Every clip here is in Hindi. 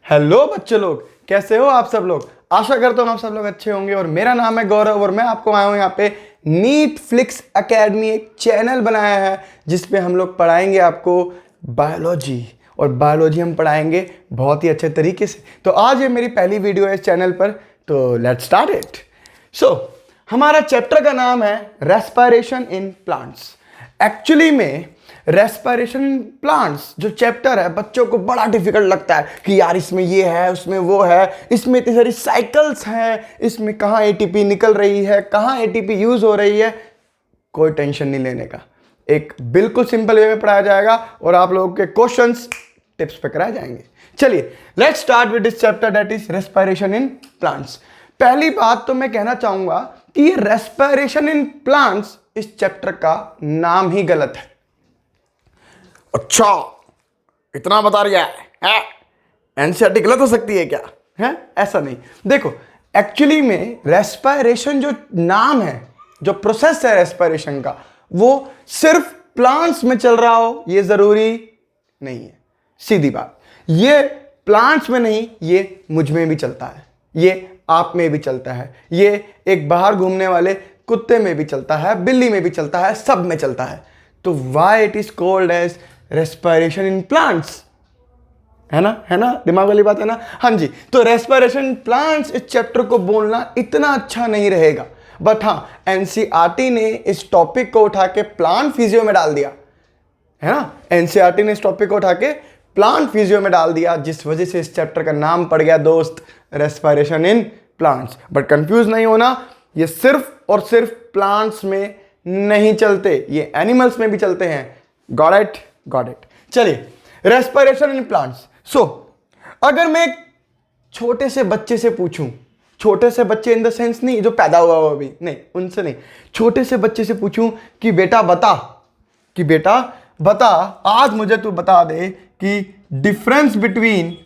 हेलो बच्चे लोग, कैसे हो आप सब लोग। आशा करता हूँ आप सब लोग अच्छे होंगे। और मेरा नाम है गौरव और मैं आपको आया हूँ यहाँ पे नीट फ्लिक्स एकेडमी, एक चैनल बनाया है जिसपे हम लोग पढ़ाएंगे आपको बायोलॉजी। और बायोलॉजी हम पढ़ाएंगे बहुत ही अच्छे तरीके से। तो आज ये मेरी पहली वीडियो है इस चैनल पर, तो लेट्स स्टार्ट इट। हमारा चैप्टर का नाम है रेस्पिरेशन इन प्लांट्स। एक्चुअली में रेस्पिरेशन प्लांट्स जो चैप्टर है बच्चों को बड़ा डिफिकल्ट लगता है कि यार इसमें ये है, उसमें वो है, इसमें इतनी सारी साइकिल्स हैं, इसमें कहाँ एटीपी निकल रही है, कहाँ एटीपी यूज हो रही है। कोई टेंशन नहीं लेने का, एक बिल्कुल सिंपल वे में पढ़ाया जाएगा और आप लोगों के क्वेश्चंस टिप्स पे कराए जाएंगे। चलिए let's start with this chapter that is respiration in plants. पहली बात तो मैं कहना चाहूंगा कि ये रेस्पिरेशन इन प्लांट्स इस चैप्टर का नाम ही गलत है। अच्छा, इतना बता रहा है? एनसीईआरटी गलत हो सकती है क्या? है ऐसा नहीं। देखो एक्चुअली में रेस्पिरेशन जो नाम है, जो प्रोसेस है रेस्पिरेशन का, वो सिर्फ प्लांट्स में चल रहा हो ये जरूरी नहीं है। सीधी बात, ये प्लांट्स में नहीं, ये मुझ में भी चलता है, ये आप में भी चलता है, ये एक बाहर घूमने वाले कुत्ते में भी चलता है, बिल्ली में भी चलता है, सब में चलता है। तो why it is called as respiration in plants? है ना, दिमाग वाली बात है ना। हाँ जी, तो रेस्पिरेशन इन प्लांट्स इस चैप्टर को बोलना इतना अच्छा नहीं रहेगा, बट हाँ एनसीईआरटी ने इस टॉपिक को उठा के प्लांट फिजियो में डाल दिया, है ना। एनसीईआरटी ने इस टॉपिक को उठा के प्लांट फिजियो में डाल दिया, जिस वजह से इस चैप्टर का नाम पड़ गया दोस्त respiration in plants. But confuse नहीं होना, ये सिर्फ और सिर्फ प्लांट्स में नहीं चलते, ये एनिमल्स में भी चलते हैं। Got it? Got it. चलिए रेस्पिरेशन इन प्लांट्स। अगर मैं एक छोटे से बच्चे से पूछूं, छोटे से बच्चे इन द सेंस नहीं जो पैदा हुआ हो अभी, नहीं उनसे नहीं, छोटे से बच्चे से पूछूं कि बेटा बता आज मुझे तू बता दे कि difference between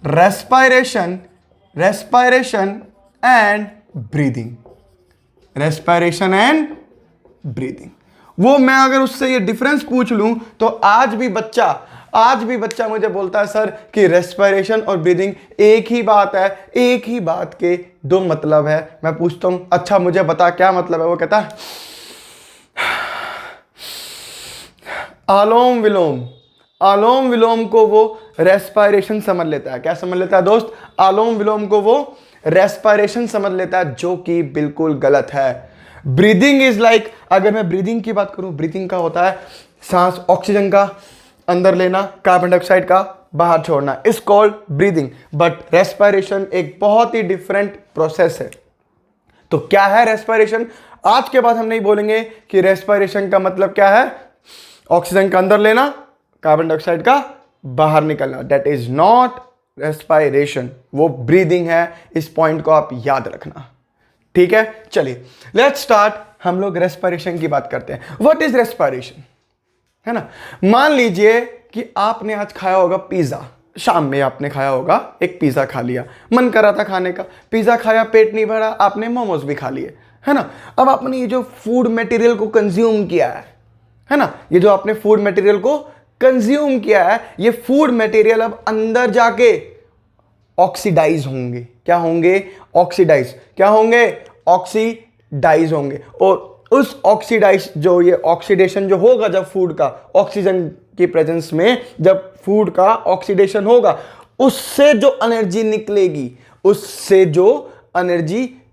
respiration and breathing. Respiration and breathing, वो मैं अगर उससे ये डिफरेंस पूछ लूं तो आज भी बच्चा मुझे बोलता है सर कि रेस्पिरेशन और ब्रीदिंग एक ही बात है, एक ही बात के दो मतलब है। मैं पूछता हूं अच्छा मुझे बता क्या मतलब है, वो कहता है आलोम विलोम को वो रेस्पिरेशन समझ लेता है। क्या समझ लेता है दोस्त? आलोम विलोम को वो रेस्पिरेशन समझ लेता है, जो कि बिल्कुल गलत है। ब्रीदिंग इज लाइक, अगर मैं ब्रीदिंग की बात करूं, ब्रीदिंग का होता है सांस, ऑक्सीजन का अंदर लेना, कार्बन डाइऑक्साइड का बाहर छोड़ना, is called breathing. But respiration एक बहुत ही डिफरेंट प्रोसेस है। तो क्या है रेस्पिरेशन? आज के बाद हम नहीं बोलेंगे कि रेस्पिरेशन का मतलब क्या है, ऑक्सीजन का अंदर लेना, कार्बन डाइऑक्साइड का बाहर निकलना। दैट इज नॉट रेस्पिरेशन, वो ब्रीदिंग है। इस पॉइंट को आप याद रखना, ठीक है। चलिए लेट्स स्टार्ट, हम लोग रेस्पिरेशन की बात करते हैं। व्हाट इज रेस्पिरेशन, है ना। मान लीजिए कि आपने आज खाया होगा पिज्जा, शाम में आपने खाया होगा, एक पिज्जा खा लिया, मन कर रहा था खाने का, पिज्जा खाया, पेट नहीं भरा, आपने मोमोज भी खा लिए, है ना। अब आपने ये जो फूड मटेरियल को कंज्यूम किया है ना, ये जो आपने फूड मटेरियल को कंज्यूम किया है, ये फूड मटेरियल अब अंदर जाके ऑक्सीडाइज होंगे। क्या होंगे? ऑक्सीडाइज। क्या होंगे? ऑक्सीडाइज होंगे। और उस ऑक्सीडाइज जो ये ऑक्सीडेशन जो होगा जब फूड का ऑक्सीजन की प्रेजेंस में जब फूड का ऑक्सीडेशन होगा, उससे जो एनर्जी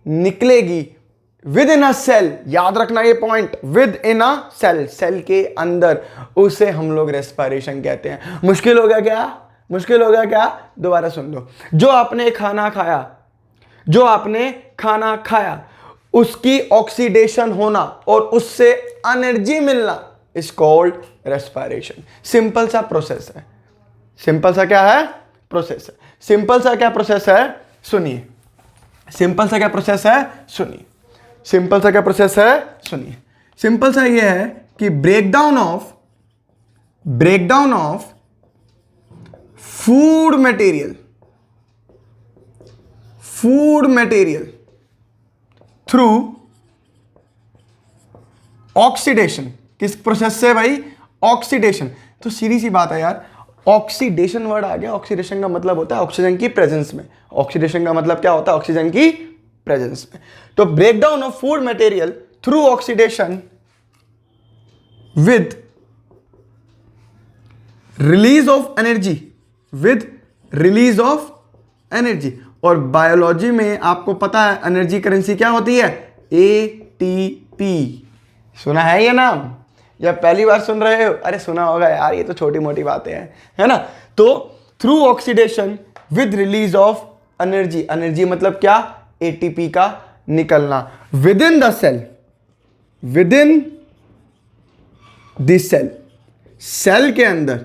निकलेगी विद इन अ सेल, याद रखना ये point, within a cell के अंदर, उसे हम लोग रेस्पिरेशन कहते हैं। मुश्किल हो गया क्या? दोबारा सुन लो। जो आपने खाना खाया उसकी ऑक्सीडेशन होना और उससे एनर्जी मिलना इज कॉल्ड रेस्पिरेशन। सिंपल सा प्रोसेस है। सिंपल सा क्या प्रोसेस है? सुनिए। सिंपल सा ये है कि breakdown of food material through oxidation. किस प्रोसेस से भाई? ऑक्सीडेशन। तो सीधी सी बात है यार, ऑक्सीडेशन वर्ड आ गया। ऑक्सीडेशन का मतलब होता है ऑक्सीजन की प्रेजेंस में। ऑक्सीडेशन का मतलब क्या होता है? ऑक्सीजन की प्रेजेंस में। तो breakdown of food material through oxidation with release of energy, with release of energy. और बायोलॉजी में आपको पता है एनर्जी करेंसी क्या होती है? एटीपी। सुना है ये नाम या पहली बार सुन रहे हो? अरे सुना होगा यार, ये तो छोटी मोटी बातें हैं, है ना। तो through oxidation with release of energy, energy मतलब क्या? एटीपी का निकलना within the cell, within the cell, cell के अंदर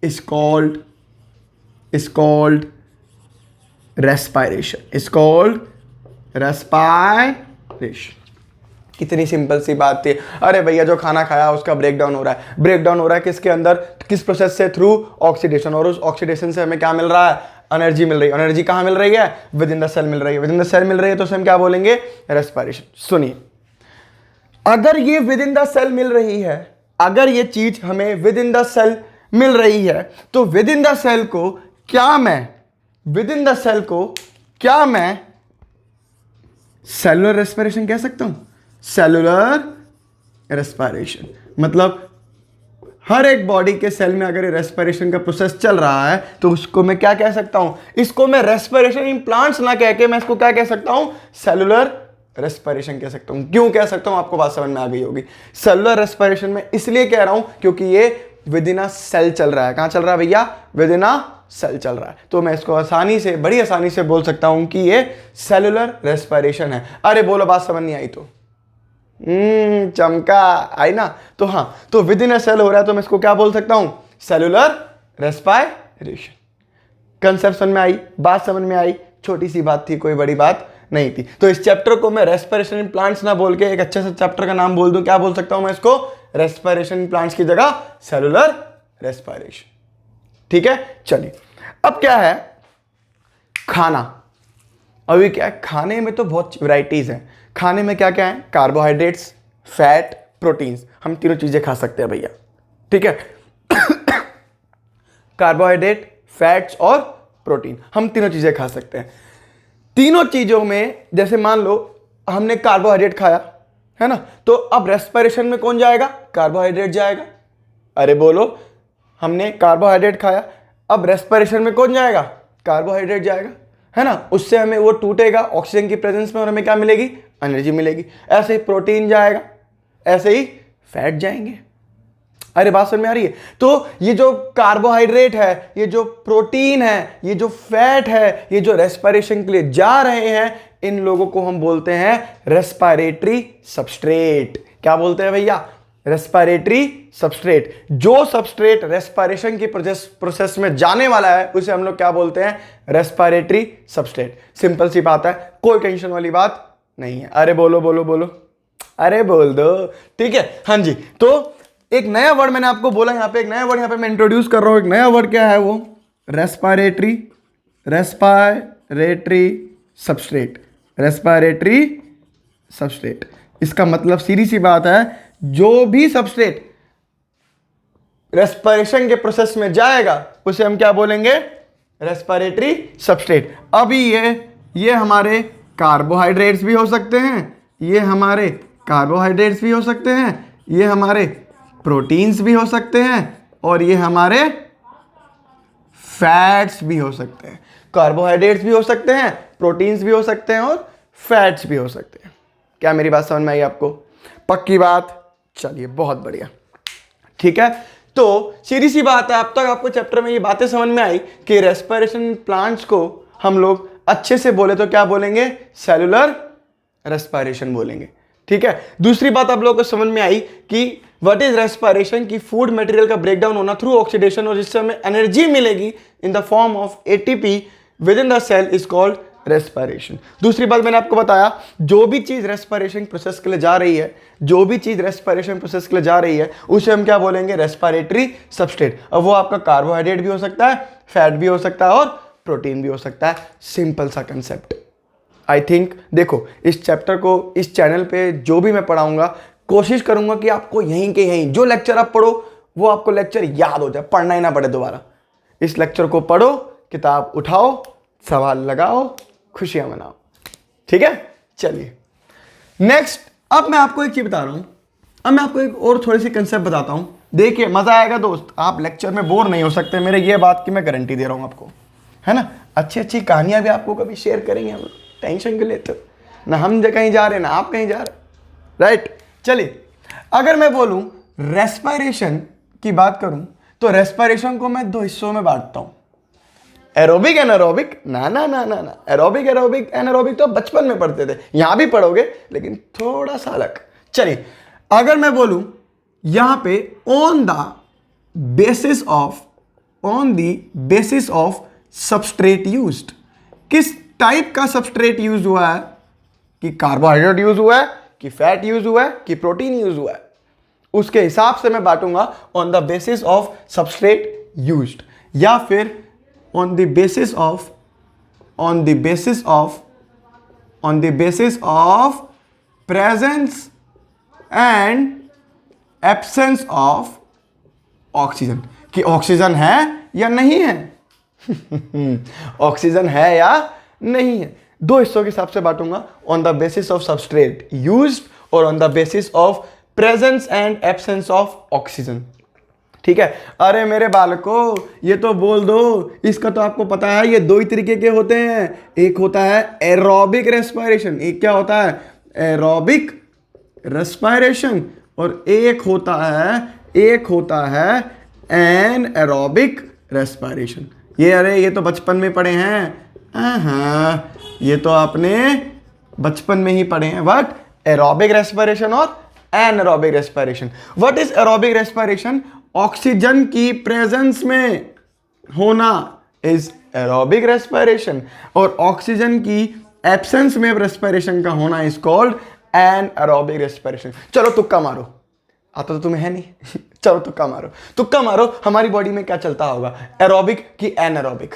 is called respiration, is called respiration। कितनी सिंपल सी बात थी। अरे भैया जो खाना खाया उसका ब्रेक डाउन हो रहा है। ब्रेक डाउन हो रहा है किसके अंदर? किस प्रोसेस से? Through oxidation. और उस ऑक्सीडेशन से हमें क्या मिल रहा है? एनर्जी मिल रही है। एनर्जी कहाँ मिल रही है? विद इन द सेल मिल रही है। विद इन द सेल मिल रही है तो उसे हम क्या बोलेंगे? रेस्पिरेशन। सुनिए, अगर ये विद इन द सेल मिल रही है, अगर ये चीज हमें विद इन द सेल मिल रही है, तो विद इन द सेल को क्या मैं, विद इन द सेल को क्या मैं सेलुलर रेस्पिरेशन कह सकता हूं? सेलुलर रेस्पिरेशन मतलब हर एक बॉडी के सेल में अगर ये रेस्पिरेशन का प्रोसेस चल रहा है तो उसको मैं क्या कह सकता हूं? इसको मैं रेस्पिरेशन इन प्लांट्स ना कह के मैं इसको क्या कह सकता हूं? सेलुलर रेस्पिरेशन कह सकता हूं। क्यों कह सकता हूं? आपको बात समझ में आ गई होगी। सेलुलर रेस्पिरेशन में इसलिए कह रहा हूं क्योंकि ये विद इन अ सेल चल रहा है। कहां चल रहा है भैया? विद इन अ सेल चल रहा है। तो मैं इसको आसानी से, बड़ी आसानी से बोल सकता हूं कि ये सेलुलर रेस्पिरेशन है। अरे बोलो, बात समझ नहीं आई तो? चमका आई ना। तो हाँ, तो विद इन अ सेल हो रहा है तो मैं इसको क्या बोल सकता हूं? Cellular respiration. कंसेप्ट समझ में आई? बात समझ में आई? छोटी सी बात थी, कोई बड़ी बात नहीं थी। तो इस चैप्टर को मैं रेस्पिरेशन इन प्लांट्स ना बोल के एक अच्छे से चैप्टर का नाम बोल दूं। क्या बोल सकता हूं मैं इसको? रेस्पिरेशन इन प्लांट्स की जगह सेलुलर रेस्पिरेशन। ठीक है, चलिए अब क्या है? खाना। अभी क्या है? खाने में तो बहुत वैरायटीज हैं। खाने में क्या क्या है? Carbohydrates, fat, proteins. हम तीनों चीजें खा सकते हैं भैया। ठीक है कार्बोहाइड्रेट, फैट्स और प्रोटीन, हम तीनों चीजें खा सकते हैं। तीनों चीजों में जैसे मान लो हमने कार्बोहाइड्रेट खाया, है ना, तो अब रेस्पिरेशन में कौन जाएगा? कार्बोहाइड्रेट जाएगा। अरे बोलो, हमने कार्बोहाइड्रेट खाया, अब रेस्पिरेशन में कौन जाएगा? कार्बोहाइड्रेट जाएगा, है ना। उससे हमें वो टूटेगा ऑक्सीजन की प्रेजेंस में और हमें क्या मिलेगी? एनर्जी मिलेगी। ऐसे ही प्रोटीन जाएगा, ऐसे ही फैट जाएंगे। अरे बात समझ में आ रही है? तो ये जो कार्बोहाइड्रेट है, ये जो प्रोटीन है, ये जो फैट है, ये जो रेस्पिरेशन के लिए जा रहे हैं, इन लोगों को हम बोलते हैं रेस्पिरेटरी सबस्ट्रेट। क्या बोलते हैं भैया? Respiratory substrate. जो सबस्ट्रेट रेस्पिरेशन की प्रोसेस में जाने वाला है उसे हम लोग क्या बोलते हैं? Respiratory substrate. सिंपल सी बात है, कोई टेंशन वाली बात नहीं है। अरे बोलो बोलो बोलो, अरे बोल दो। ठीक है, हाँ जी। तो एक नया वर्ड मैंने आपको बोला, यहां पे एक नया वर्ड यहां पे मैं इंट्रोड्यूस कर रहा हूं। एक नया वर्ड क्या है? वो respiratory, respiratory substrate, respiratory substrate. इसका मतलब सीधी सी बात है, जो भी सबस्ट्रेट रेस्पिरेशन के प्रोसेस में जाएगा उसे हम क्या बोलेंगे? Respiratory substrate. अभी ये हमारे कार्बोहाइड्रेट्स भी हो सकते हैं, ये हमारे कार्बोहाइड्रेट्स भी हो सकते हैं, ये हमारे प्रोटीन्स भी हो सकते हैं और ये हमारे फैट्स भी हो सकते हैं। कार्बोहाइड्रेट्स भी हो सकते हैं, प्रोटीन्स भी हो सकते हैं और फैट्स भी हो सकते हैं। क्या मेरी बात समझ में आई आपको? पक्की बात? चलिए बहुत बढ़िया। ठीक है, तो सीधी सी बात है, अब तक आपको चैप्टर में ये बातें समझ में आई कि रेस्पिरेशन प्लांट्स को हम लोग अच्छे से बोले तो क्या बोलेंगे? सेलुलर रेस्पिरेशन बोलेंगे। ठीक है, दूसरी बात आप लोगों को समझ में आई कि व्हाट इज रेस्पिरेशन, की फूड मटेरियल का ब्रेकडाउन होना थ्रू ऑक्सीडेशन और जिससे हमें एनर्जी मिलेगी in the form of ATP within the cell is called respiration. दूसरी बात मैंने आपको बताया, जो भी चीज रेस्पिरेशन प्रोसेस के लिए जा रही है, जो भी चीज रेस्पिरेशन प्रोसेस के लिए जा रही है उसे हम क्या बोलेंगे? Respiratory substrate. अब वो आपका कार्बोहाइड्रेट भी हो सकता है, फैट भी हो सकता है और प्रोटीन भी हो सकता है। सिंपल सा कंसेप्ट। आई थिंक देखो, इस चैप्टर को इस चैनल पे जो भी मैं पढ़ाऊंगा, कोशिश करूंगा कि आपको यहीं के यहीं जो लेक्चर आप पढ़ो वो आपको लेक्चर याद हो जाए, पढ़ना ही ना पड़े दोबारा। इस लेक्चर को पढ़ो, किताब उठाओ, सवाल लगाओ, खुशियां मनाओ। ठीक है, चलिए नेक्स्ट। अब मैं आपको एक चीज बता रहा हूं, अब मैं आपको एक और थोड़ी सी कंसेप्ट बताता हूं। देखिए मजा आएगा दोस्त, आप लेक्चर में बोर नहीं हो सकते, मेरे ये बात की मैं गारंटी दे रहा हूं आपको, है ना। अच्छी अच्छी कहानियां भी आपको कभी शेयर करेंगे हम, टेंशन क्यों लेते हो ना। हम कहीं जा रहे हैं ना आप कहीं जा रहे, राइट। चलिए अगर मैं बोलूं रेस्पिरेशन की बात करूं तो रेस्पिरेशन को मैं दो हिस्सों में बांटता हूं, एरोबिक एनारोबिक। ना ना ना ना ना, एरोबिक एरोबिक एनारोबिक तो बचपन में पढ़ते थे, यहां भी पढ़ोगे लेकिन थोड़ा सा अलग। चलिए अगर मैं बोलूं यहां पे on the basis of substrate used, किस टाइप का सबस्ट्रेट यूज हुआ है, कि कार्बोहाइड्रेट यूज हुआ है, कि फैट यूज हुआ है, कि प्रोटीन यूज हुआ है, उसके हिसाब से मैं बांटूंगा on the basis of substrate used, या फिर on the basis of presence and absence of oxygen, कि ऑक्सीजन है या नहीं है ऑक्सीजन है या नहीं है। दो हिस्सों के हिसाब से बांटूंगा, on the basis of substrate used और on the basis of presence and absence of oxygen. ठीक है। अरे मेरे बालकों ये तो बोल दो, इसका तो आपको पता है ये दो ही तरीके के होते हैं, एक होता है एरोबिक रेस्पिरेशन, एक क्या होता है एरोबिक रेस्पिरेशन, और एक होता है एनएरोबिक रेस्पिरेशन। ये अरे ये तो बचपन में पढ़े हैं, हाँ ये तो आपने बचपन में ही पढ़े हैं। व्हाट एरोबिक रेस्पिरेशन और anaerobic respiration. What is aerobic respiration? Oxygen की प्रेजेंस में होना इज एरोबिक रेस्पिरेशन, और ऑक्सीजन की एब्सेंस में रेस्पिरेशन का होना इज कॉल्ड एनएरोबिक रेस्पिरेशन। चलो तुक्का मारो, आता तो तुम्हें है नहीं चलो तुक्का मारो, हमारी बॉडी में क्या चलता होगा, एरोबिक कि एनएरोबिक?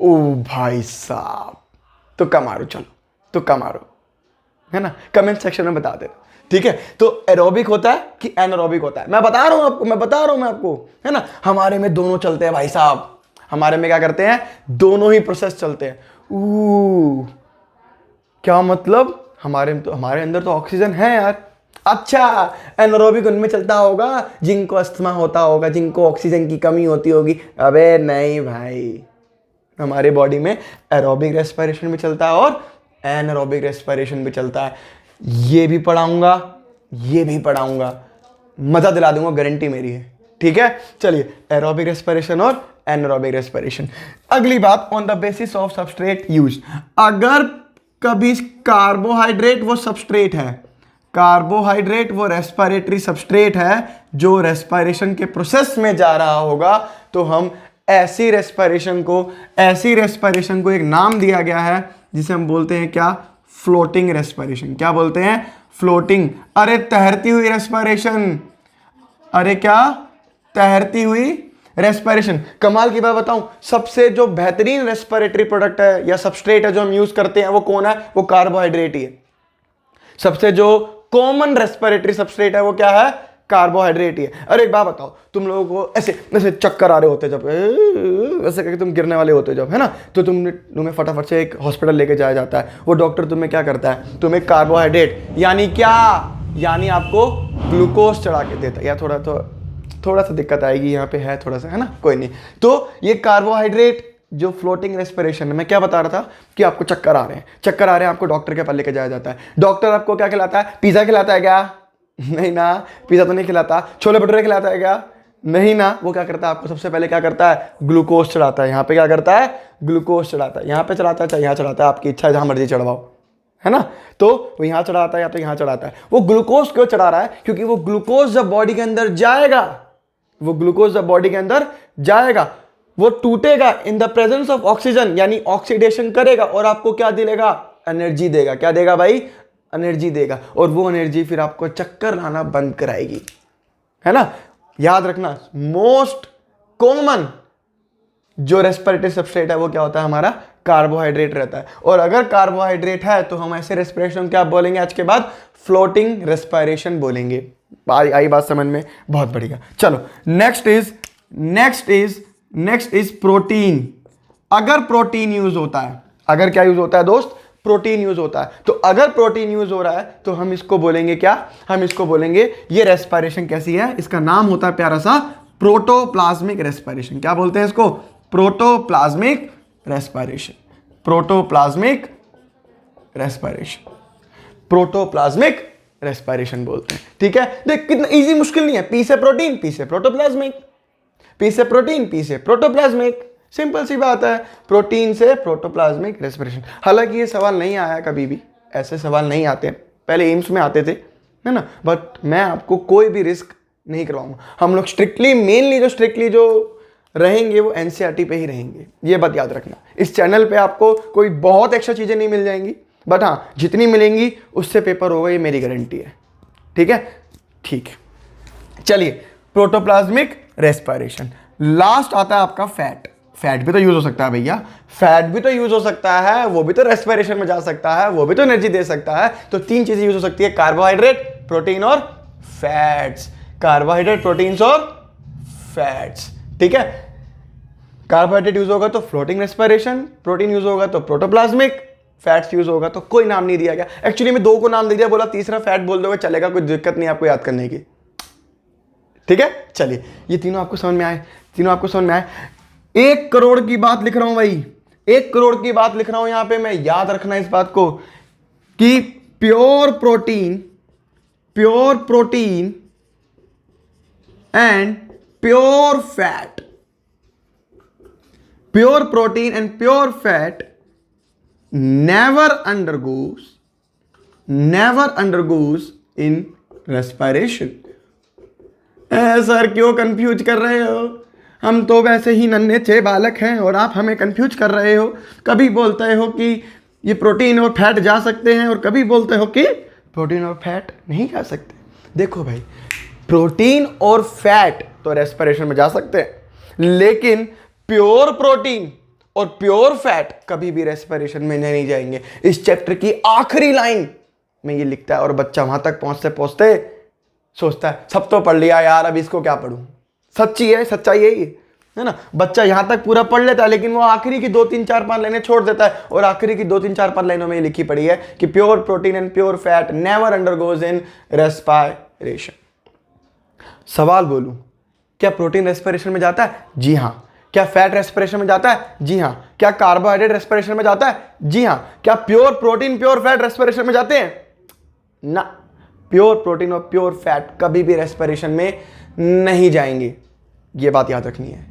ओ भाई साहब तुक्का मारो, चलो तुक्का मारो, है ना, कमेंट सेक्शन में बता देना। ठीक है, तो एरोबिक होता है कि एनारोबिक होता है? मैं बता रहा हूं आपको, है ना। हमारे में दोनों चलते हैं भाई साहब, हमारे में क्या करते हैं, दोनों ही प्रोसेस चलते हैं। क्या मतलब? हमारे अंदर तो ऑक्सीजन है यार। अच्छा, एनारोबिक उनमें चलता होगा जिनको अस्थमा होता होगा, जिनको ऑक्सीजन की कमी होती होगी। अबे नहीं भाई, हमारे बॉडी में एरोबिक रेस्पिरेशन भी चलता है और एनारोबिक रेस्पिरेशन भी चलता है। ये भी पढ़ाऊंगा, मजा दिला दूंगा, गारंटी मेरी है। ठीक है, चलिए एरोबिक रेस्पिरेशन और एनारोबिक रेस्पिरेशन। अगली बात, on the basis of substrate use. अगर कभी कार्बोहाइड्रेट वो सबस्ट्रेट है, कार्बोहाइड्रेट वो रेस्पिरेटरी सबस्ट्रेट है जो रेस्पिरेशन के प्रोसेस में जा रहा होगा, तो हम ऐसी रेस्पिरेशन को एक नाम दिया गया है जिसे हम बोलते हैं क्या, फ्लोटिंग रेस्पिरेशन। क्या बोलते हैं? फ्लोटिंग। अरे तैरती हुई रेस्पिरेशन। अरे क्या? तैरती हुई रेस्पिरेशन। कमाल की बात बताऊं, सबसे जो बेहतरीन रेस्पिरेटरी प्रोडक्ट है या सबस्ट्रेट है जो हम यूज करते हैं वो कौन है? वो कार्बोहाइड्रेट ही है। सबसे जो कॉमन रेस्पिरेटरी सबस्ट्रेट है वो क्या है? कार्बोहाइड्रेट ही है। अरे एक बात बताओ, तुम लोगों को ऐसे चक्कर आ रहे होते जब, ऐसे करके तुम गिरने वाले होते जब, है ना, तो तुम्हें फटाफट से एक हॉस्पिटल लेके जाया जाता है। वो डॉक्टर तुम्हें क्या करता है, तुम्हें कार्बोहाइड्रेट यानी क्या, यानी आपको ग्लूकोज चढ़ा के देता है। या थोड़ा सा दिक्कत आएगी यहाँ पे, है थोड़ा सा, है ना, कोई नहीं। तो ये कार्बोहाइड्रेट जो फ्लोटिंग रेस्पिरेशन है, मैं क्या बता रहा था कि आपको चक्कर आ रहे हैं, आपको डॉक्टर के पास लेके जाया जाता है। डॉक्टर आपको क्या खिलाता है? पिज्जा खिलाता है क्या? नहीं ना, पिज्जा तो नहीं खिलाता। छोले भटूरे खिलाता है क्या? नहीं ना। वो क्या करता है, आपको सबसे पहले क्या करता है, ग्लूकोज चढ़ाता है। यहाँ पे क्या करता है, ग्लूकोज चढ़ाता है। यहाँ पे चढ़ाता है चाहे यहाँ चढ़ाता है, आपकी इच्छा है, जहाँ मर्जी चढ़वाओ, है ना। तो वो यहाँ चढ़ाता है या तो यहाँ चढ़ाता है। वो ग्लूकोज क्यों चढ़ा रहा है? क्योंकि वो ग्लूकोज जब बॉडी के अंदर जाएगा, वो टूटेगा in the presence of oxygen, यानी ऑक्सीडेशन करेगा और आपको क्या दिलेगा, एनर्जी देगा। क्या देगा भाई? एनर्जी देगा। और वो एनर्जी फिर आपको चक्कर लाना बंद कराएगी, है ना। याद रखना, मोस्ट कॉमन जो रेस्पिरेटरी सबस्ट्रेट है वो क्या होता है हमारा, कार्बोहाइड्रेट रहता है। और अगर कार्बोहाइड्रेट है तो हम ऐसे रेस्पिरेशन क्या बोलेंगे आज के बाद, फ्लोटिंग रेस्पिरेशन बोलेंगे। आई बात समझ में? बहुत बढ़िया। चलो next is next is protein. अगर प्रोटीन यूज होता है, अगर क्या यूज होता है दोस्त, प्रोटीन यूज होता है, तो अगर प्रोटीन यूज हो रहा है तो हम इसको बोलेंगे क्या, हम इसको बोलेंगे ये रेस्पिरेशन कैसी है, इसका नाम होता है प्यारा सा प्रोटोप्लाज्मिक रेस्पिरेशन। क्या बोलते हैं इसको, protoplasmic respiration, protoplasmic respiration, protoplasmic respiration बोलते हैं। ठीक है, देख कितना इजी, मुश्किल नहीं है। पी से प्रोटीन, पी से प्रोटोप्लाज्मिक, पी से प्रोटीन, पी से प्रोटोप्लाज्मिक, सिंपल सी बात है, प्रोटीन से प्रोटोप्लाज्मिक रेस्पिरेशन। हालांकि ये सवाल नहीं आया कभी भी, ऐसे सवाल नहीं आते, पहले एम्स में आते थे, है ना, बट मैं आपको कोई भी रिस्क नहीं करवाऊंगा। हम लोग स्ट्रिक्टली, मेनली जो स्ट्रिक्टली जो रहेंगे वो एनसीईआरटी पे ही रहेंगे, ये बात याद रखना। इस चैनल पे आपको कोई बहुत एक्स्ट्रा चीज़ें नहीं मिल जाएंगी, बट हाँ जितनी मिलेंगी उससे पेपर होगा, ये मेरी गारंटी है। ठीक है, ठीक है, चलिए प्रोटोप्लाज्मिक रेस्पिरेशन। लास्ट आता है आपका फैट। फैट भी तो यूज हो सकता है भैया, फैट भी तो यूज हो सकता है, वो भी तो रेस्पिरेशन में जा सकता है, वो भी तो एनर्जी दे सकता है। तो तीन चीजें यूज हो सकती है, कार्बोहाइड्रेट, प्रोटीन और फैट्स। कार्बोहाइड्रेट, प्रोटीन्स और फैट्स। ठीक है, कार्बोहाइड्रेट यूज होगा तो फ्लोटिंग रेस्पिरेशन, प्रोटीन यूज होगा तो प्रोटोप्लाज्मिक, फैट्स यूज होगा तो कोई नाम नहीं दिया गया। एक्चुअली मैं दो को नाम दे दिया, बोला तीसरा फैट बोल दोगे चलेगा, कोई दिक्कत नहीं आपको याद करने की। ठीक है, चलिए ये तीनों आपको समझ में आए, तीनों आपको समझ में आए। 1 करोड़ की बात लिख रहा हूं भाई, 1 करोड़ की बात लिख रहा हूं यहां पे मैं, याद रखना इस बात को कि pure protein and pure fat, pure protein and pure fat never undergoes in respiration। Sir क्यों कंफ्यूज कर रहे हो, हम तो वैसे ही नन्हे चे बालक हैं और आप हमें कंफ्यूज कर रहे हो। कभी बोलते हो कि ये प्रोटीन और फैट जा सकते हैं और कभी बोलते हो कि प्रोटीन और फैट नहीं जा सकते। देखो भाई, प्रोटीन और फैट तो रेस्पिरेशन में जा सकते हैं, लेकिन प्योर प्रोटीन और प्योर फैट कभी भी रेस्पिरेशन में नहीं जाएंगे। इस चैप्टर की आखिरी लाइन में ये लिखता है, और बच्चा वहां तक पहुंचते पहुंचते सोचता है सब तो पढ़ लिया यार, अब इसको क्या पढ़ूं। सच्ची है, सच्चाई यही है ना, बच्चा यहां तक पूरा पढ़ लेता है, लेकिन वो आखिरी की 2, 3, 4, 5 लाइनें छोड़ देता है, और आखिरी की 2, 3, 4, 5 लाइनों में ये लिखी पड़ी है कि pure protein and pure fat never undergoes in respiration. सवाल बोलूं, क्या प्रोटीन रेस्पिरेशन में जाता है? जी हां। क्या फैट रेस्पिरेशन में जाता है? जी हां। क्या कार्बोहाइड्रेट रेस्पिरेशन में जाता है? जी हां। क्या pure protein pure fat respiration में जाते हैं? ना, प्योर प्रोटीन और प्योर फैट कभी भी रेस्पिरेशन में नहीं जाएंगे, ये बात याद रखनी है।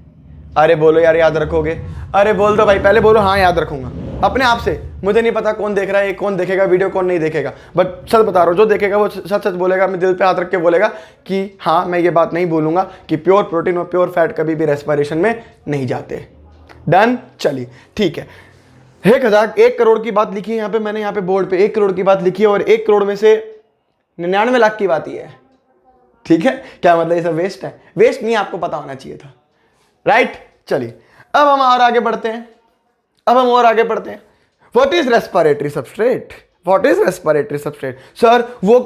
अरे बोलो यार याद रखोगे, अरे बोल दो भाई, पहले बोलो हाँ याद रखूंगा अपने आप से। मुझे नहीं पता कौन देख रहा है, कौन देखेगा वीडियो, कौन नहीं देखेगा, बट सच बता रहा हूं, जो देखेगा वो सच सच बोलेगा, मैं दिल पे हाथ रख के बोलेगा कि हाँ मैं ये बात नहीं बोलूंगा कि प्योर प्रोटीन और प्योर फैट कभी भी रेस्पिरेशन में नहीं जाते। डन, चलिए ठीक है। 1 करोड़ की बात लिखी है यहाँ पे मैंने, यहाँ पे बोर्ड पे 1 करोड़ की बात लिखी है, और 1 करोड़ में से 99 लाख की बात ही है। ठीक है, क्या मतलब ये सब वेस्ट है? वेस्ट नहीं, आपको पता होना चाहिए था, राइट। चलिए अब हम और आगे बढ़ते हैं, what is respiratory substrate? What is respiratory substrate? Sir वो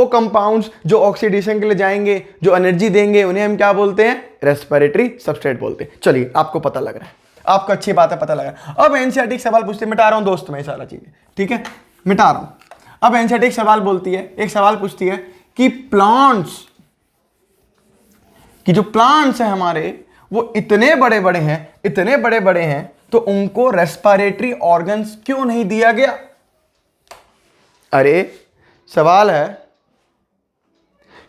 कंपाउंड्स जो ऑक्सीडेशन के लिए जाएंगे, जो एनर्जी देंगे, उन्हें हम क्या बोलते हैं? रेस्पिरेटरी सबस्ट्रेट बोलते हैं। चलिए आपको पता लग रहा है, आपको अच्छी बात है, पता लगा। अब एनसीईआरटी सवाल पूछते, मिटा रहा हूं दोस्त मैं सारा चीजें, ठीक है, मिटा रहा हूं। अब एनसीईआरटी सवाल बोलती है, एक सवाल पूछती है कि प्लांट्स की जो प्लांट्स हैं हमारे, वो इतने बड़े बड़े हैं, तो उनको रेस्पिरेटरी ऑर्गन्स क्यों नहीं दिया गया? अरे सवाल है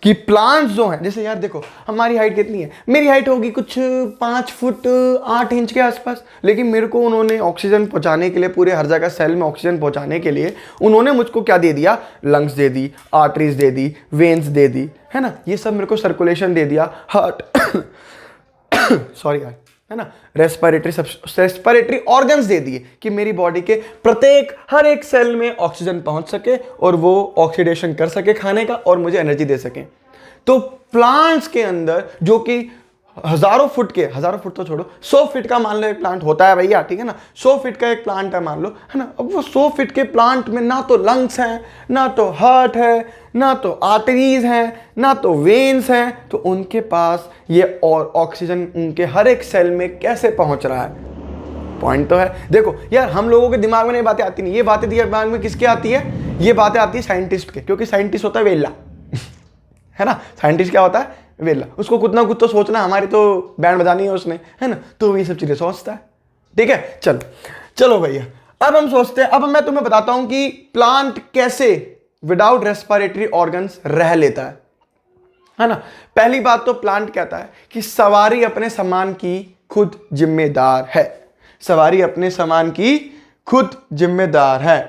कि प्लांट्स जो हैं, जैसे यार देखो हमारी हाइट कितनी है, मेरी हाइट होगी कुछ 5 फुट 8 इंच के आसपास, लेकिन मेरे को उन्होंने ऑक्सीजन पहुंचाने के लिए, पूरे हर जगह सेल में ऑक्सीजन पहुंचाने के लिए उन्होंने मुझको क्या दे दिया? लंग्स दे दी, आर्टरीज दे दी, वेन्स दे दी, है ना, ये सब मेरे को सर्कुलेशन दे दिया, हार्ट सॉरी यार, है ना, रेस्पिरेटरी ऑर्गन्स दे दिए कि मेरी बॉडी के हर एक सेल में ऑक्सीजन पहुंच सके और वो ऑक्सीडेशन कर सके खाने का और मुझे एनर्जी दे सके। तो प्लांट्स के अंदर जो कि हजारों फुट तो छोड़ो, 100 फीट का मान लो एक प्लांट होता है भैया, ठीक है ना, 100 फीट का एक प्लांट है मान लो, है ना। अब वो 100 फीट के प्लांट में ना तो लंग्स हैं, ना तो हार्ट है, ना तो आर्टरीज हैं, ना तो वेन्स हैं, तो उनके पास ये और ऑक्सीजन उनके हर एक सेल में कैसे पहुंच रहा है? पॉइंट तो है। देखो यार, हम लोगों के दिमाग में ये बातें आती नहीं, ये बातें दिमाग में किसके आती है? ये बातें आती है साइंटिस्ट के, क्योंकि साइंटिस्ट होता है वेला है ना। साइंटिस्ट क्या होता है? वेला। उसको कुछ ना कुछ तो सोचना, हमारी तो बैंड बजानी है उसने, है ना, तो ये सब चीजें सोचता है। ठीक है, चलो भैया, अब हम सोचते हैं, अब मैं तुम्हें बताता हूं कि प्लांट कैसे विदाउट रेस्पिरेटरी ऑर्गन्स रह लेता है ना। पहली बात तो प्लांट कहता है कि सवारी अपने सामान की खुद जिम्मेदार है। सवारी अपने सामान की खुद जिम्मेदार है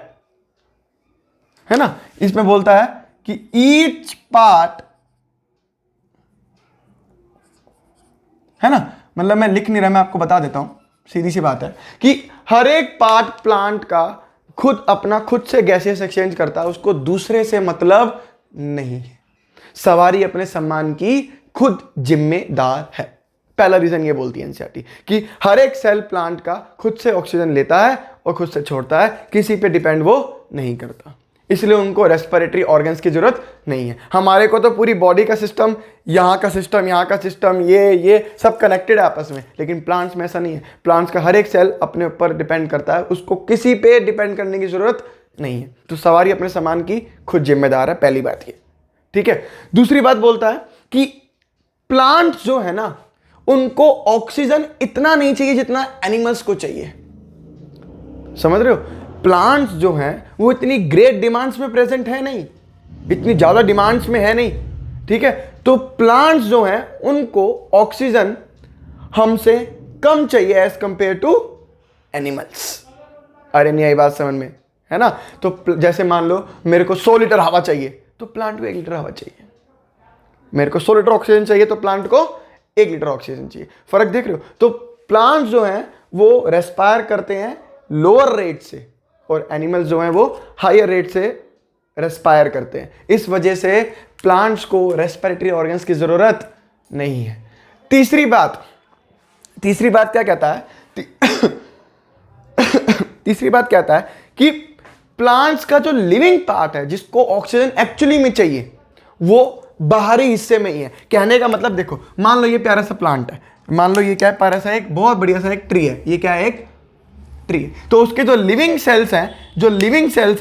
ना। इसमें बोलता है कि ईच पार्ट, है ना, मतलब मैं लिख नहीं रहा, मैं आपको बता देता हूं, सीधी सी बात है कि हर एक पार्ट प्लांट का खुद से गैसेस एक्सचेंज करता है, उसको दूसरे से मतलब नहीं है। सवारी अपने सम्मान की खुद जिम्मेदार है। पहला रीजन ये बोलती है एनसीईआरटी कि हर एक सेल प्लांट का खुद से ऑक्सीजन लेता है और खुद से छोड़ता है, किसी पे डिपेंड वो नहीं करता, इसलिए उनको रेस्पिरेटरी ऑर्गन्स की जरूरत नहीं है। हमारे को तो पूरी बॉडी का सिस्टम, यहाँ का सिस्टम, ये सब कनेक्टेड है आपस में, लेकिन प्लांट्स में ऐसा नहीं है। प्लांट्स का हर एक सेल अपने ऊपर डिपेंड करता है, उसको किसी पे डिपेंड करने की जरूरत नहीं है। तो सवारी अपने सामान की खुद जिम्मेदार है, पहली बात ये, ठीक है। दूसरी बात बोलता है कि प्लांट्स जो है ना, उनको ऑक्सीजन इतना नहीं चाहिए जितना एनिमल्स को चाहिए। समझ रहे हो? प्लांट्स जो हैं वो इतनी ग्रेट डिमांड्स में प्रेजेंट है नहीं, इतनी ज्यादा डिमांड्स में है नहीं, ठीक है। तो प्लांट्स जो हैं उनको ऑक्सीजन हमसे कम चाहिए एज कंपेयर टू एनिमल्स। अरे नहीं आई बात समझ में, है ना। तो जैसे मान लो मेरे को 100 लीटर हवा चाहिए, तो प्लांट को 1 लीटर हवा चाहिए। मेरे को 100 लीटर ऑक्सीजन चाहिए, तो प्लांट को 1 लीटर ऑक्सीजन चाहिए। फर्क देख रहे हो? तो प्लांट्स जो हैं वो रेस्पायर करते हैं लोअर रेट से, और एनिमल्स जो हैं वो हायर रेट से रेस्पायर करते हैं। इस वजह से प्लांट्स को रेस्पिरेटरी ऑर्गन्स की जरूरत नहीं है। तीसरी बात क्या कहता है? तीसरी बात कहता है कि प्लांट्स का जो लिविंग पार्ट है, जिसको ऑक्सीजन एक्चुअली में चाहिए, वो बाहरी हिस्से में ही है। कहने का मतलब देखो, मान लो ये प्यारा सा प्लांट है, मान लो ये क्या है, प्यारा सा एक बहुत बढ़िया सा एक ट्री है, ये क्या है, एक ट्री। तो उसके जो लिविंग सेल्स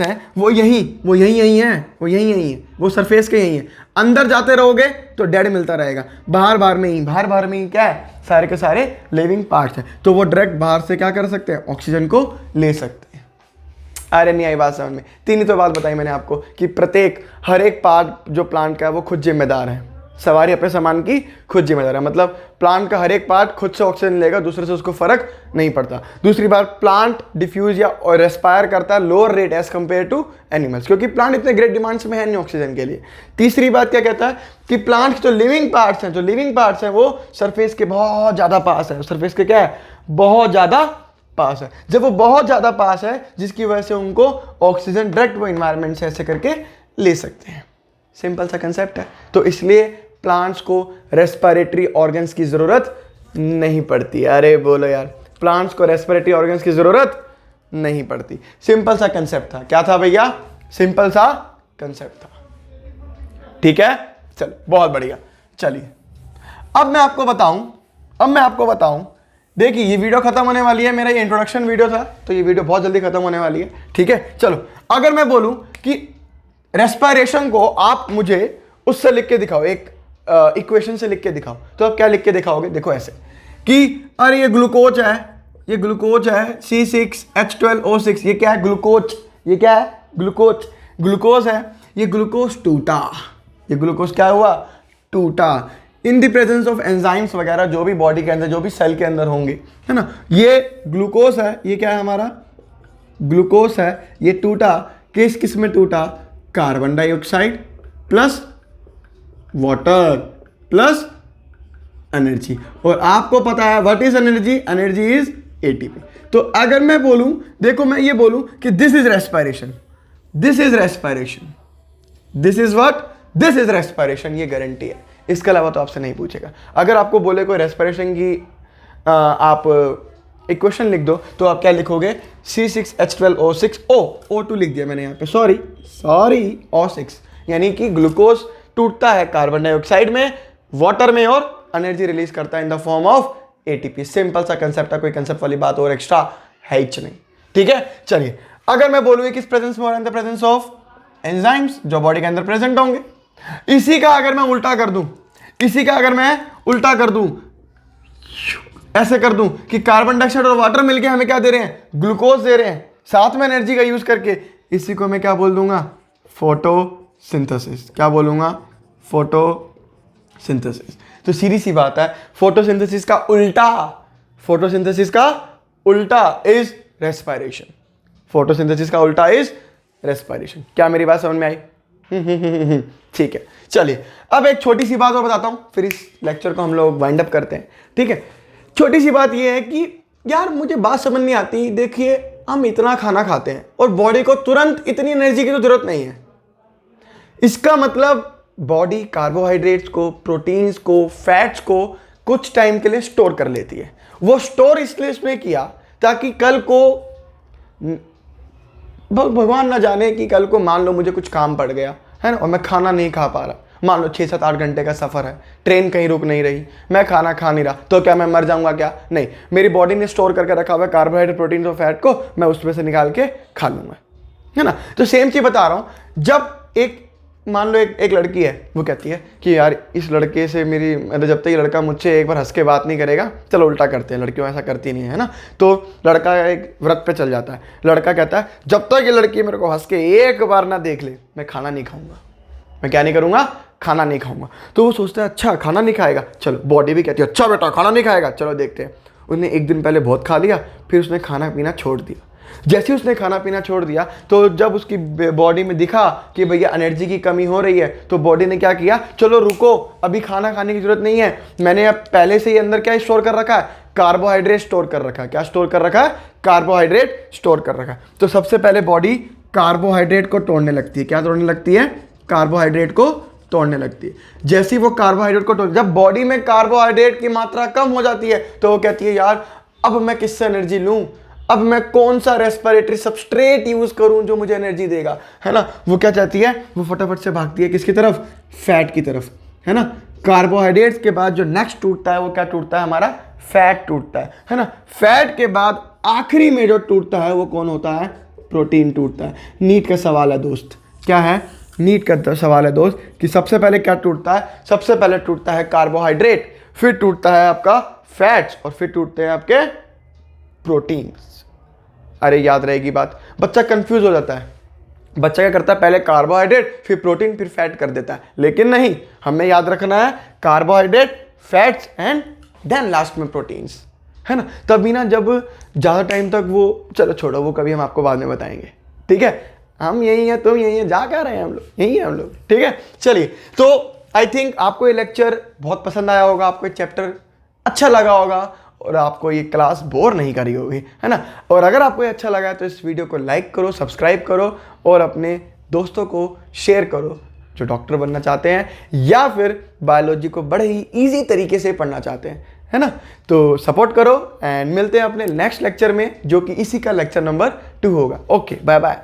हैं वो यही हैं, वो सरफेस के यही हैं। अंदर जाते रहोगे तो डेड मिलता रहेगा, बाहर में ही क्या है, सारे के सारे लिविंग पार्ट्स हैं। तो वो डायरेक्ट बाहर से क्या कर सकते हैं, ऑक्सीजन को ले सकते हैं। अरे नहीं आई बात समझ में? तीन ही तो बात बताई मैंने आपको कि हर एक पार्ट जो प्लांट का है वो खुद जिम्मेदार है। सवारी अपने सामान की खुद जिम्मेदार है, मतलब प्लांट का हर एक पार्ट खुद से ऑक्सीजन लेगा, दूसरे से उसको फर्क नहीं पड़ता। दूसरी बात, प्लांट डिफ्यूज या रेस्पायर करता है lower rate as compare to animals, क्योंकि प्लांट इतने ग्रेट डिमांड्स में है नहीं ऑक्सीजन के लिए। तीसरी बात क्या कहता है कि प्लांट के जो लिविंग पार्ट्स हैं वो सरफेस के बहुत ज़्यादा पास है। सरफेस के क्या है, बहुत ज़्यादा पास है। जब वो बहुत ज़्यादा पास है, जिसकी वजह से उनको ऑक्सीजन डायरेक्ट वो इन्वायरमेंट से ऐसे करके ले सकते हैं। सिंपल सा कंसेप्ट है। तो इसलिए प्लांट्स को रेस्पिरेटरी ऑर्गन्स की जरूरत नहीं पड़ती। अरे बोलो यार, प्लांट्स को रेस्पिरेटरी ऑर्गन्स की जरूरत नहीं पड़ती। सिंपल सा कंसेप्ट था। क्या था भैया? सिंपल सा कंसेप्ट था, ठीक है। चलो बहुत बढ़िया। चलिए अब मैं आपको बताऊं, देखिए ये वीडियो खत्म होने वाली है, मेरा ये इंट्रोडक्शन वीडियो था, तो ये वीडियो बहुत जल्दी खत्म होने वाली है, ठीक है। चलो अगर मैं बोलूं कि रेस्पिरेशन को आप मुझे उससे लिख के दिखाओ, एक इक्वेशन से लिख के दिखाओ, तो आप क्या लिख के दिखाओगे? देखो ऐसे कि अरे ये ग्लूकोज है C6H12O6, ये क्या है? ग्लूकोज। ये क्या है? ग्लूकोज है। ये ग्लूकोज टूटा, ये ग्लूकोज क्या हुआ? टूटा in the presence of enzymes वगैरह, जो भी बॉडी के अंदर, जो भी सेल के अंदर होंगे, है ना। ये ग्लूकोज है, ये क्या है हमारा? ग्लूकोज है। ये टूटा किस में टूटा? Carbon dioxide plus water plus energy. और आपको पता है what is energy? Energy is ATP. तो अगर मैं बोलूं, देखो मैं ये बोलूं कि this is respiration, this is what? This is respiration, ये गारंटी है। इसके अलावा तो आपसे नहीं पूछेगा। अगर आपको बोले कोई रेस्पिरेशन की आप इक्वेशन लिख दो तो आप क्या लिखोगे, C6H12O6 O2 लिख दिया मैंने यहाँ पे, सॉरी O6, यानी कि ग्लूकोज टूटता है कार्बन डाइऑक्साइड में, वाटर में, और एनर्जी रिलीज करता है इन the form of ATP। Simple सा कंसेप्ट है, कोई कंसेप्ट वाली बात और एक्स्ट्रा है ही नहीं। ठीक है, चलिए अगर मैं बोलूँ किस प्रेजेंस में हो रहा है, in the presence of enzymes जो बॉडी के अंदर प्रेजेंट होंगे। इसी का अगर मैं उल्टा कर दूं, ऐसे कर दूं कि कार्बन डाइऑक्साइड और वाटर मिलके हमें क्या दे रहे हैं, ग्लूकोज दे रहे हैं, साथ में एनर्जी का यूज करके, इसी को मैं क्या बोल दूंगा, फोटोसिंथेसिस। क्या बोलूंगा, फोटोसिंथेसिस। तो सीधी सी बात है, फोटोसिंथेसिस का उल्टा इज रेस्पिरेशन। फोटोसिंथेसिस का उल्टा इज रेस्पिरेशन। क्या मेरी बात समझ में आई? ठीक है, चलिए अब एक छोटी सी बात और बताता हूं, फिर इस लेक्चर को हम लोग वाइंड अप करते हैं। ठीक है, छोटी सी बात यह है कि यार मुझे बात समझ नहीं आती। देखिए हम इतना खाना खाते हैं और बॉडी को तुरंत इतनी एनर्जी की तो जरूरत नहीं है। इसका मतलब बॉडी कार्बोहाइड्रेट्स को, प्रोटीन्स को, फैट्स को कुछ टाइम के लिए स्टोर कर लेती है। वो स्टोर इसलिए इसमें किया ताकि कल को भगवान ना जाने कि कल को मान लो मुझे कुछ काम पड़ गया है ना, और मैं खाना नहीं खा पा रहा, मान लो 6-7-8 घंटे का सफ़र है, ट्रेन कहीं रुक नहीं रही, मैं खाना खा नहीं रहा, तो क्या मैं मर जाऊंगा क्या? नहीं, मेरी बॉडी ने स्टोर करके रखा हुआ है कार्बोहाइड्रेट, प्रोटीन और फैट को, मैं उसमें से निकाल के खा लूंगा, है ना। तो सेम चीज़ बता रहा हूँ, जब मान लो एक लड़की है, वो कहती है कि यार इस लड़के से मेरी, जब तक ये लड़का मुझसे एक बार हंस के बात नहीं करेगा, चलो उल्टा करते हैं, लड़कियों ऐसा करती नहीं है ना, तो लड़का एक व्रत पे चल जाता है। लड़का कहता है जब तक ये लड़की मेरे को हंस के एक बार ना देख ले, मैं खाना नहीं खाऊंगा, मैं क्या नहीं करूंगा, खाना नहीं खाऊंगा। तो वो सोचता है अच्छा खाना नहीं खाएगा, चलो बॉडी भी कहती है अच्छा बेटा खाना नहीं खाएगा, चलो देखते हैं। उसने एक दिन पहले बहुत खा लिया, फिर उसने खाना पीना छोड़ दिया। जैसे उसने खाना पीना छोड़ दिया तो जब उसकी बॉडी में दिखा कि भैया एनर्जी की कमी हो रही है, तो बॉडी ने क्या किया, चलो रुको अभी खाना खाने की जरूरत नहीं है, मैंने अब पहले से ही अंदर क्या स्टोर कर रखा है, कार्बोहाइड्रेट स्टोर कर रखा है। क्या स्टोर कर रखा है, कार्बोहाइड्रेट स्टोर कर रखा है। तो सबसे पहले बॉडी कार्बोहाइड्रेट को तोड़ने लगती है। क्या तोड़ने लगती है, कार्बोहाइड्रेट को तोड़ने लगती है। जैसे ही वो कार्बोहाइड्रेट को जब बॉडी में कार्बोहाइड्रेट की मात्रा कम हो जाती है तो वो कहती है यार अब मैं किससे एनर्जी लूं, अब मैं कौन सा रेस्पिरेटरी सबस्ट्रेट यूज करूं जो मुझे एनर्जी देगा, है ना। वो क्या चाहती है, वो फटाफट से भागती है किसकी तरफ, फैट की तरफ, है ना। कार्बोहाइड्रेट्स के बाद जो नेक्स्ट टूटता है वो क्या टूटता है, हमारा फैट टूटता है ना। फैट के बाद आखिरी में जो टूटता है वो कौन होता है, प्रोटीन टूटता है। नीट का सवाल है दोस्त, क्या है, नीट का सवाल है दोस्त कि सबसे पहले क्या टूटता है, सबसे पहले टूटता है कार्बोहाइड्रेट, फिर टूटता है आपका फैट्स, और फिर टूटते हैं आपके प्रोटीन्स। अरे याद रहेगी बात, बच्चा कंफ्यूज हो जाता है, बच्चा क्या करता है, पहले कार्बोहाइड्रेट फिर प्रोटीन फिर फैट कर देता है, लेकिन नहीं, हमें याद रखना है carbohydrate, fats and then last में प्रोटीन्स, है ना। तभी ना जब ज़्यादा टाइम तक वो, चलो छोड़ो वो कभी हम आपको बाद में बताएंगे, ठीक है। हम यही हैं, तुम यही हैं, जा क्या रहे हैं हम लोग, यही हैं हम लोग, ठीक है। चलिए, तो आई थिंक आपको ये लेक्चर बहुत पसंद आया होगा, आपको ये चैप्टर अच्छा लगा होगा और आपको ये क्लास बोर नहीं करी होगी, है ना। और अगर आपको ये अच्छा लगा है तो इस वीडियो को लाइक करो, सब्सक्राइब करो और अपने दोस्तों को शेयर करो जो डॉक्टर बनना चाहते हैं या फिर बायोलॉजी को बड़े ही ईजी तरीके से पढ़ना चाहते हैं, है ना। तो सपोर्ट करो एंड मिलते हैं अपने नेक्स्ट लेक्चर में जो कि इसी का लेक्चर नंबर 2 होगा। Okay, bye bye.